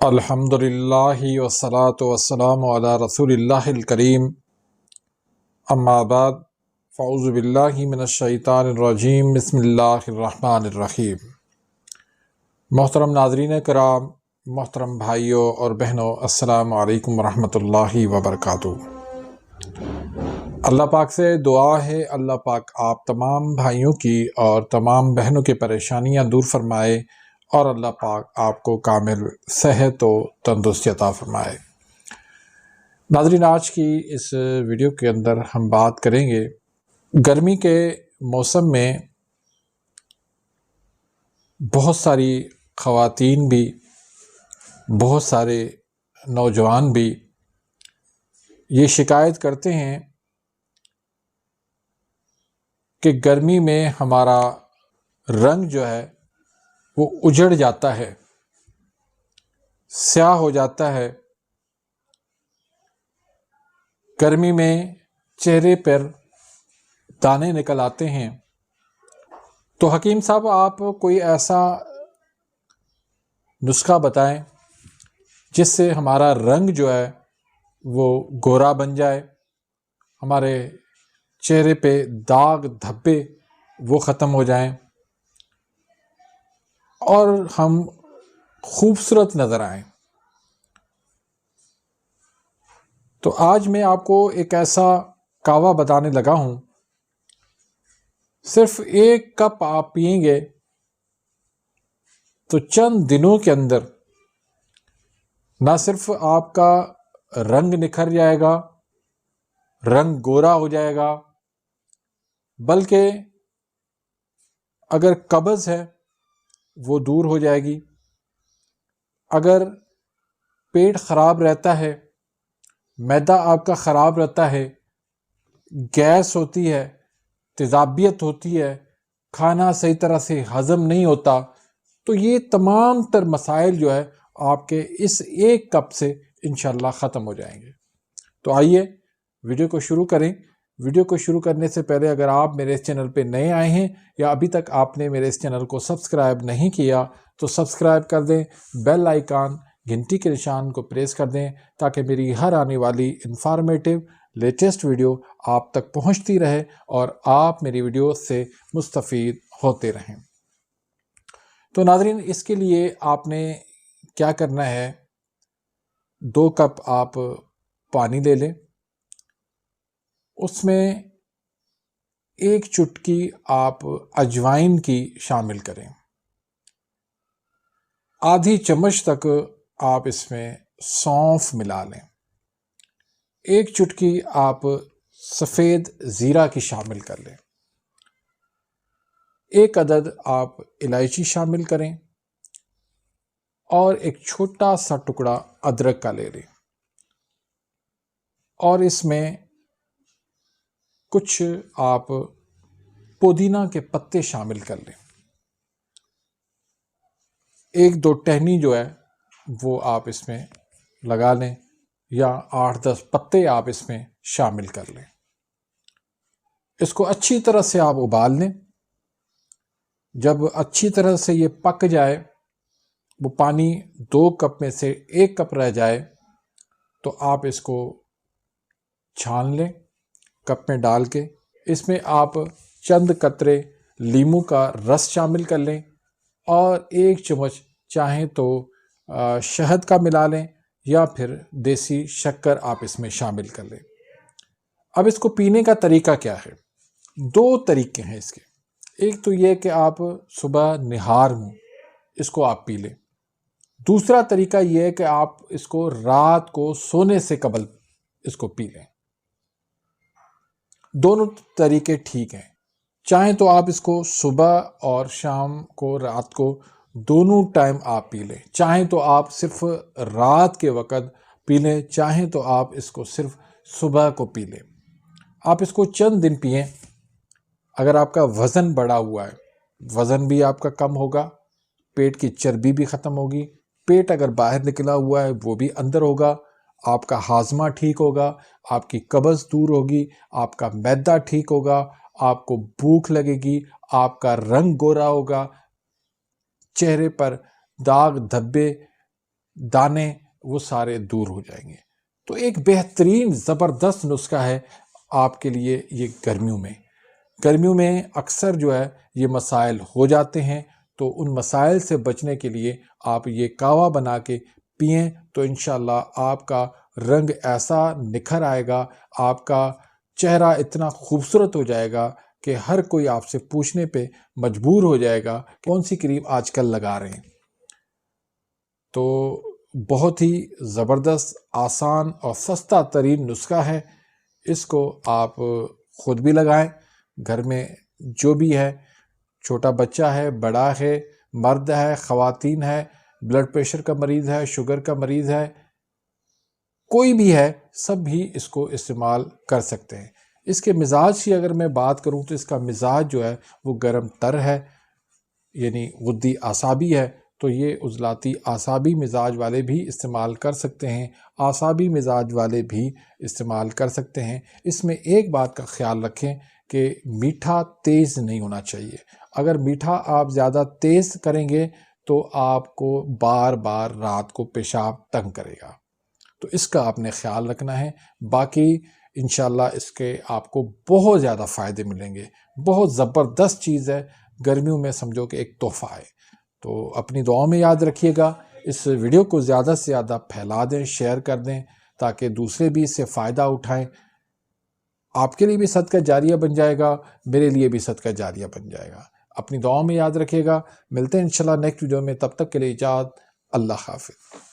الحمدللہ والصلاة والسلام علی رسول اللہ الکریم، اما بعد فاعوذ باللہ من الشیطان الرجیم، بسم اللہ الرحمن الرحیم۔ محترم ناظرین کرام، محترم بھائیوں اور بہنوں، السلام علیکم ورحمۃ اللہ وبرکاتہ۔ اللہ پاک سے دعا ہے اللہ پاک آپ تمام بھائیوں کی اور تمام بہنوں کی پریشانیاں دور فرمائے، اور اللہ پاک آپ کو کامل صحت و تندرستی عطا فرمائے۔ ناظرین، آج کی اس ویڈیو کے اندر ہم بات کریں گے گرمی کے موسم میں بہت ساری خواتین بھی، بہت سارے نوجوان بھی یہ شکایت کرتے ہیں کہ گرمی میں ہمارا رنگ جو ہے وہ اجڑ جاتا ہے، سیاہ ہو جاتا ہے۔ گرمی میں چہرے پر دانے نکل آتے ہیں۔ تو حکیم صاحب، آپ کوئی ایسا نسخہ بتائیں جس سے ہمارا رنگ جو ہے وہ گورا بن جائے، ہمارے چہرے پہ داغ دھبے وہ ختم ہو جائیں اور ہم خوبصورت نظر آئیں۔ تو آج میں آپ کو ایک ایسا کہوہ بتانے لگا ہوں، صرف ایک کپ آپ پئیں گے تو چند دنوں کے اندر نہ صرف آپ کا رنگ نکھر جائے گا، رنگ گورا ہو جائے گا، بلکہ اگر قبض ہے وہ دور ہو جائے گی۔ اگر پیٹ خراب رہتا ہے، معدہ آپ کا خراب رہتا ہے، گیس ہوتی ہے، تیزابیت ہوتی ہے، کھانا صحیح طرح سے ہضم نہیں ہوتا، تو یہ تمام تر مسائل جو ہے آپ کے اس ایک کپ سے انشاءاللہ ختم ہو جائیں گے۔ تو آئیے ویڈیو کو شروع کریں۔ ویڈیو کو شروع کرنے سے پہلے اگر آپ میرے اس چینل پہ نئے آئے ہیں یا ابھی تک آپ نے میرے اس چینل کو سبسکرائب نہیں کیا تو سبسکرائب کر دیں، بیل آئیکن گھنٹی کے نشان کو پریس کر دیں تاکہ میری ہر آنے والی انفارمیٹیو لیٹسٹ ویڈیو آپ تک پہنچتی رہے اور آپ میری ویڈیو سے مستفید ہوتے رہیں۔ تو ناظرین، اس کے لیے آپ نے کیا کرنا ہے، 2 کپ آپ پانی لے لیں، اس میں 1 چٹکی آپ اجوائن کی شامل کریں، آدھی چمچ تک آپ اس میں سونف ملا لیں، 1 چٹکی آپ سفید زیرہ کی شامل کر لیں، 1 عدد آپ الائچی شامل کریں اور ایک چھوٹا سا ٹکڑا ادرک کا لے لیں، اور اس میں کچھ آپ پودینہ کے پتے شامل کر لیں، 1-2 ٹہنی جو ہے وہ آپ اس میں لگا لیں، یا 8-10 پتے آپ اس میں شامل کر لیں۔ اس کو اچھی طرح سے آپ ابال لیں۔ جب اچھی طرح سے یہ پک جائے، وہ پانی 2 کپ میں سے 1 کپ رہ جائے، تو آپ اس کو چھان لیں کپ میں ڈال کے۔ اس میں آپ چند قطرے لیموں کا رس شامل کر لیں اور 1 چمچ چاہیں تو شہد کا ملا لیں یا پھر دیسی شکر آپ اس میں شامل کر لیں۔ اب اس کو پینے کا طریقہ کیا ہے؟ 2 طریقے ہیں اس کے۔ ایک تو یہ کہ آپ صبح نہار میں اس کو آپ پی لیں، دوسرا طریقہ یہ ہے کہ آپ اس کو رات کو سونے سے قبل اس کو پی لیں۔ دونوں طریقے ٹھیک ہیں، چاہیں تو آپ اس کو صبح اور شام کو، رات کو، دونوں ٹائم آپ پی لیں، چاہیں تو آپ صرف رات کے وقت پی لیں، چاہیں تو آپ اس کو صرف صبح کو پی لیں۔ آپ اس کو چند دن پئیں۔ اگر آپ کا وزن بڑھا ہوا ہے، وزن بھی آپ کا کم ہوگا، پیٹ کی چربی بھی ختم ہوگی، پیٹ اگر باہر نکلا ہوا ہے وہ بھی اندر ہوگا، آپ کا ہاضمہ ٹھیک ہوگا، آپ کی قبض دور ہوگی، آپ کا معدہ ٹھیک ہوگا، آپ کو بھوک لگے گی، آپ کا رنگ گورا ہوگا، چہرے پر داغ دھبے دانے وہ سارے دور ہو جائیں گے۔ تو ایک بہترین زبردست نسخہ ہے آپ کے لیے یہ گرمیوں میں اکثر جو ہے یہ مسائل ہو جاتے ہیں، تو ان مسائل سے بچنے کے لیے آپ یہ کہوہ بنا کے پئیں تو انشاءاللہ آپ کا رنگ ایسا نکھر آئے گا، آپ کا چہرہ اتنا خوبصورت ہو جائے گا کہ ہر کوئی آپ سے پوچھنے پہ مجبور ہو جائے گا کون سی کریم آج کل لگا رہے ہیں۔ تو بہت ہی زبردست، آسان اور سستا ترین نسخہ ہے، اس کو آپ خود بھی لگائیں، گھر میں جو بھی ہے، چھوٹا بچہ ہے، بڑا ہے، مرد ہے، خواتین ہے، بلڈ پریشر کا مریض ہے، شوگر کا مریض ہے، کوئی بھی ہے، سب بھی اس کو استعمال کر سکتے ہیں۔ اس کے مزاج کی اگر میں بات کروں تو اس کا مزاج جو ہے وہ گرم تر ہے، یعنی غدی اعصابی ہے، تو یہ عضلاتی اعصابی مزاج والے بھی استعمال کر سکتے ہیں، اعصابی مزاج والے بھی استعمال کر سکتے ہیں۔ اس میں ایک بات کا خیال رکھیں کہ میٹھا تیز نہیں ہونا چاہیے۔ اگر میٹھا آپ زیادہ تیز کریں گے تو آپ کو بار بار رات کو پیشاب تنگ کرے گا، تو اس کا آپ نے خیال رکھنا ہے۔ باقی انشاءاللہ اس کے آپ کو بہت زیادہ فائدے ملیں گے، بہت زبردست چیز ہے، گرمیوں میں سمجھو کہ ایک تحفہ ہے۔ تو اپنی دعاؤں میں یاد رکھیے گا، اس ویڈیو کو زیادہ سے زیادہ پھیلا دیں، شیئر کر دیں تاکہ دوسرے بھی اس سے فائدہ اٹھائیں۔ آپ کے لیے بھی صدقہ جاریہ بن جائے گا، میرے لیے بھی صدقہ جاریہ بن جائے گا۔ اپنی دعاؤں میں یاد رکھیے گا، ملتے ہیں انشاءاللہ نیکسٹ ویڈیو میں، تب تک کے لیے اجازت، اللہ حافظ۔